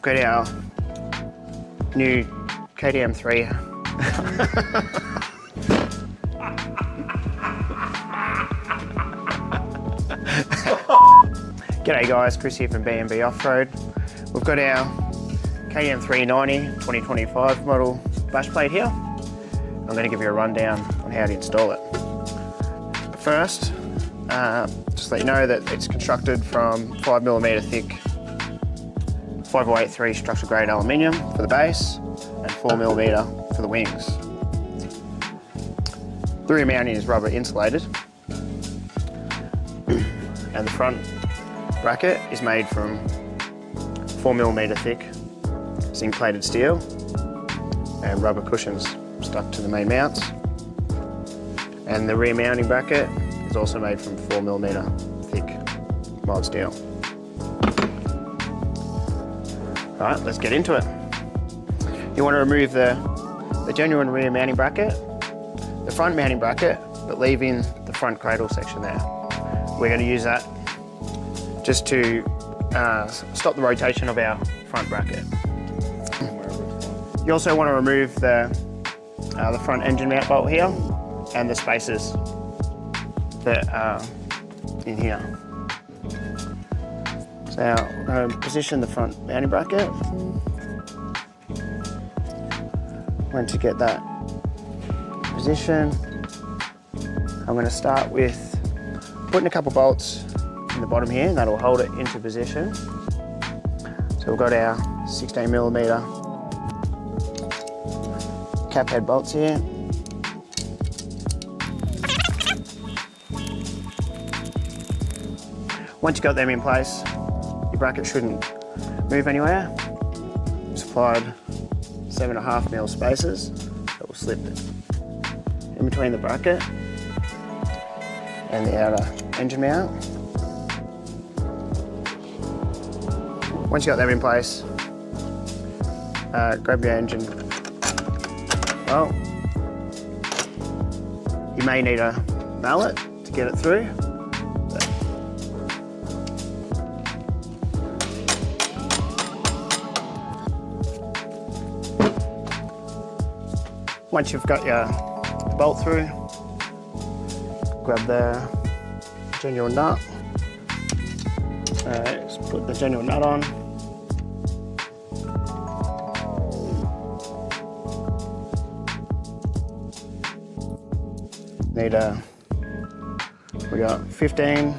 got our new KTM 3. G'day guys, Chris here from B&B Off-Road. We've got our KTM 390 2025 model bash plate here. I'm going to give you a rundown on how to install it. But first, just let you know that it's constructed from 5mm thick 5083 structural grade aluminium for the base and 4mm for the wings. The rear mounting is rubber insulated, and the front bracket is made from 4mm thick zinc plated steel and rubber cushions stuck to the main mounts. And the rear mounting bracket is also made from 4mm thick mild steel. Alright, let's get into it. You want to remove the genuine rear mounting bracket, the front mounting bracket, but leaving the front cradle section there. We're going to use that just to stop the rotation of our front bracket. You also want to remove the front engine mount bolt here and the spacers that are in here. So I'm going to position the front mounting bracket. Once you get that position, I'm going to start with putting a couple bolts in the bottom here, and that'll hold it into position. So we've got our 16mm cap head bolts here. Once you've got them in place, your bracket shouldn't move anywhere. We've supplied 7.5mm spacers that will slip in between the bracket and the outer engine mount. Once you've got them in place, grab your engine. Well, you may need a mallet to get it through. Once you've got your bolt through, grab the genuine nut. Just put the genuine nut on. We got 15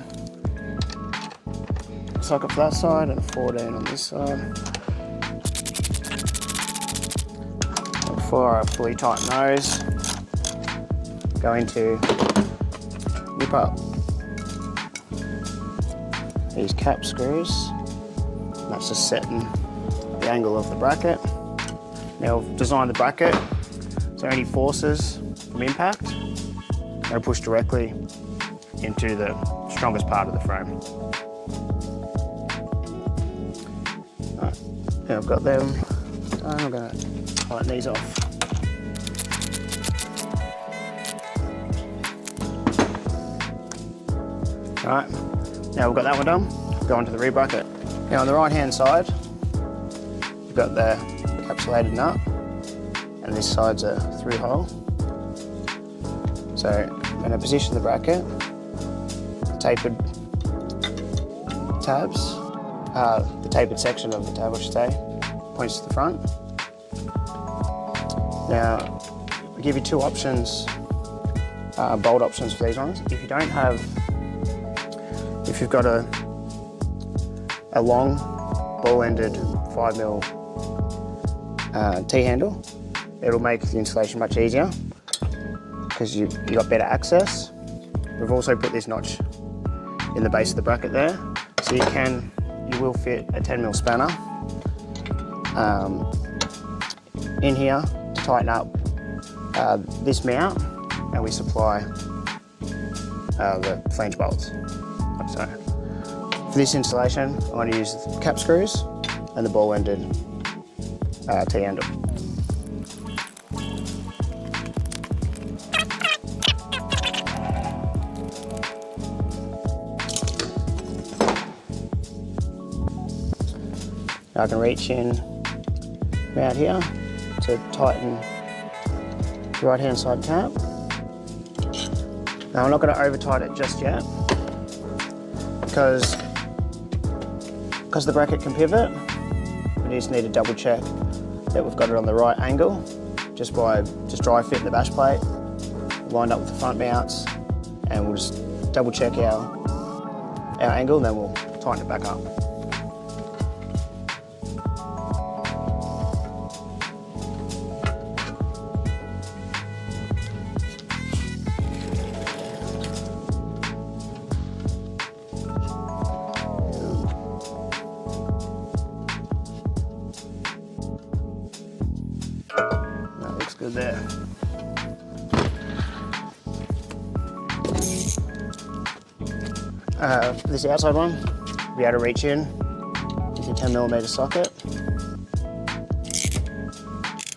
socket for that side and 14 on this side. For a fully tight nose, going to nip up these cap screws. That's just setting the angle of the bracket. Now I've designed the bracket so any forces from impact are pushed directly into the strongest part of the frame. Right, now I've got them done. I'm going to tighten these off. Alright, now we've got that one done, go on to the rear bracket. Now on the right hand side, you've got the encapsulated nut, and this side's a through hole. So I'm going to position the bracket, tapered tabs, the tapered section of the tab I should say, points to the front. Now, we give you two options, bolt options for these ones. If you don't have, if you've got a long ball-ended 5mm T-handle, it'll make the installation much easier because you got better access. We've also put this notch in the base of the bracket there, so you will fit a 10mm spanner in here to tighten up this mount, and we supply the flange bolts. So for this installation, I'm going to use the cap screws and the ball-ended T-handle. Now I can reach in from out here to tighten the right hand side cap. Now I'm not going to over tighten it just yet because the bracket can pivot. We just need to double check that we've got it on the right angle just by dry fitting the bash plate, lined up with the front mounts, and we'll just double check our angle and then we'll tighten it back up. That looks good there. This outside one, be able to reach in with your 10mm socket.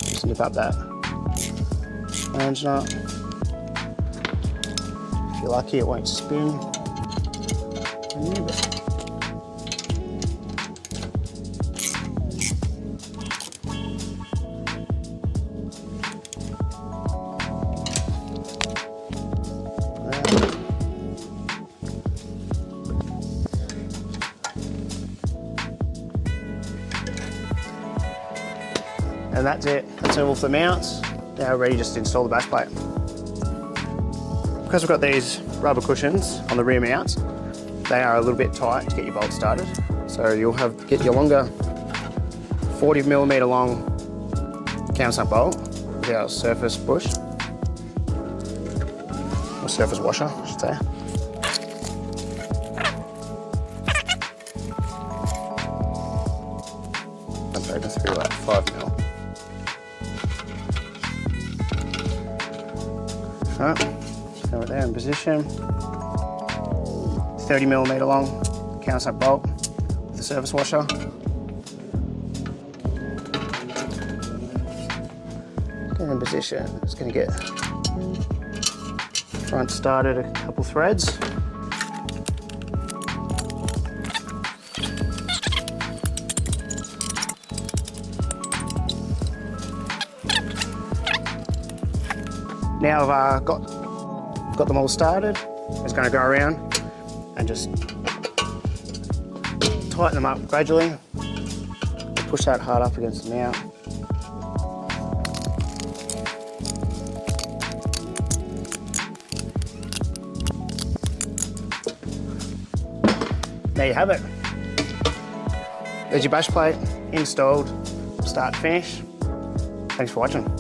Just nip up that flange nut. If you're lucky, it won't spin. And that's it. That's all for the mounts. Now we're ready just to install the bash plate. Because we've got these rubber cushions on the rear mounts, they are a little bit tight to get your bolt started. So you'll get your longer 40mm long countersunk bolt with our surface bush, or surface washer, I should say. Jump over through like 5mm. Right, so we're there in position. 30mm long countersunk bolt with the surface washer. Get in position. It's going to get front started a couple threads. Now I've got them all started. I'm just going to go around and just tighten them up gradually. Push that hard up against the mount. There you have it. There's your bash plate installed, start to finish. Thanks for watching.